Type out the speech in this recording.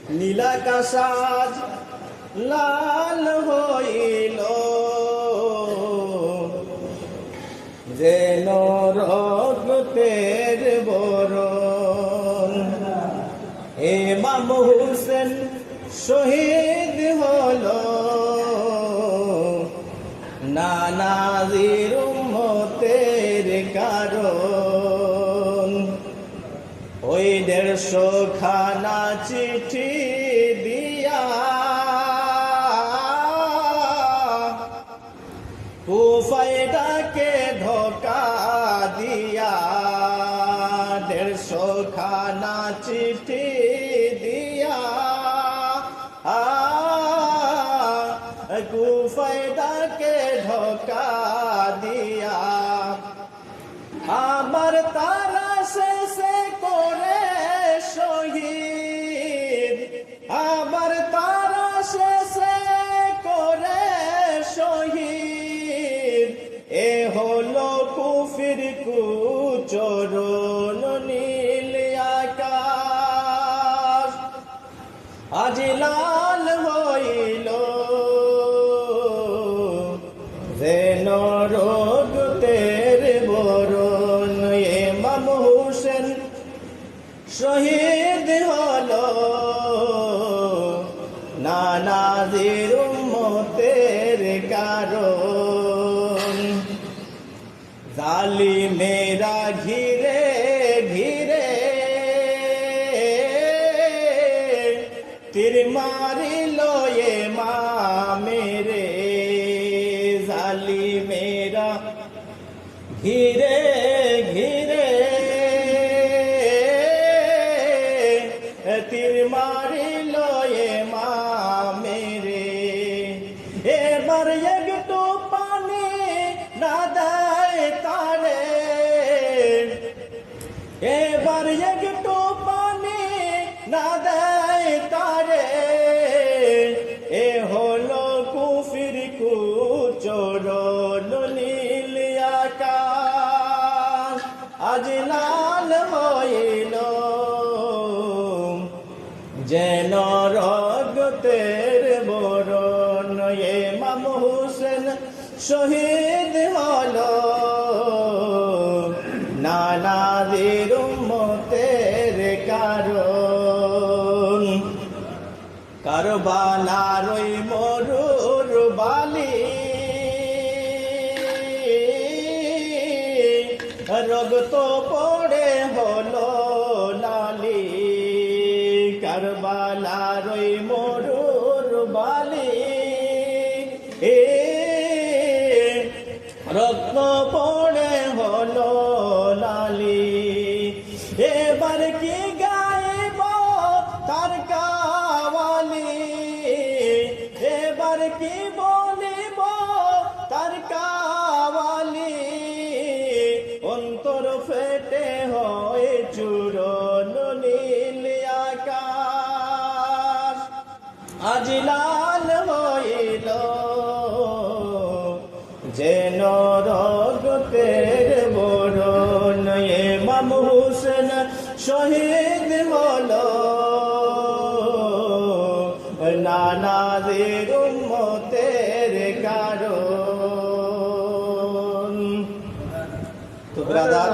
নীলাকাশ লাল হইল যেন রক্তের বরণ। ইমাম হোসেন শহীদ হলো নানাজির উম্মতের কারণ। ওই 150 খানা চিঠি দিয়া কুফায় ডাকে ধোকা দিয়া, 150 খানা চিঠি দিয়া কুফায় ডাকে ধোকা দিয়া। আমার তারা শেষে করে শহীদ, আমার তারা শেষে করে শহীদ। এ হলো কুফির কুচরণ নীল আকাশ আজ লাল হইল যেন রক্তের বরণ। ইমাম হোসেন শহীদ হলো নানাজির উম্মতের কারণ। জালিমেরা ঘিরে ঘিরে তীর মারিল ইমামের, জালিমেরা ঘিরে ঘিরে তীর মারিল ইমামের। এবার একটু পানি না দেয় তারে, এবার একটু পানি না দেয় তারে। এ হলো কুফির কুচরণ নীল আকাশ আজ লাল হইল যেন রক্তের বরণ। ইমাম হোসেন শহীদ হলো নানাজির উম্মতের কারণ। কারবালার ওই মরুর বালি রক্ত পড়ে হলো লালি, কারবালার ওই মরুর বালি রক্ত পড়ে হলো লালি। এবার কি গাইব তার কাওয়ালি, এবার কি বলিব তার কাওয়ালি। অন্তর ফেটে হয় চূরণ নীল আকাশ আজ লাল হইল যেন রক্তের বরণ। ইমাম হোসেন শহীদ হলো নানাজির উম্মতের কারণ। তো ব্রাদার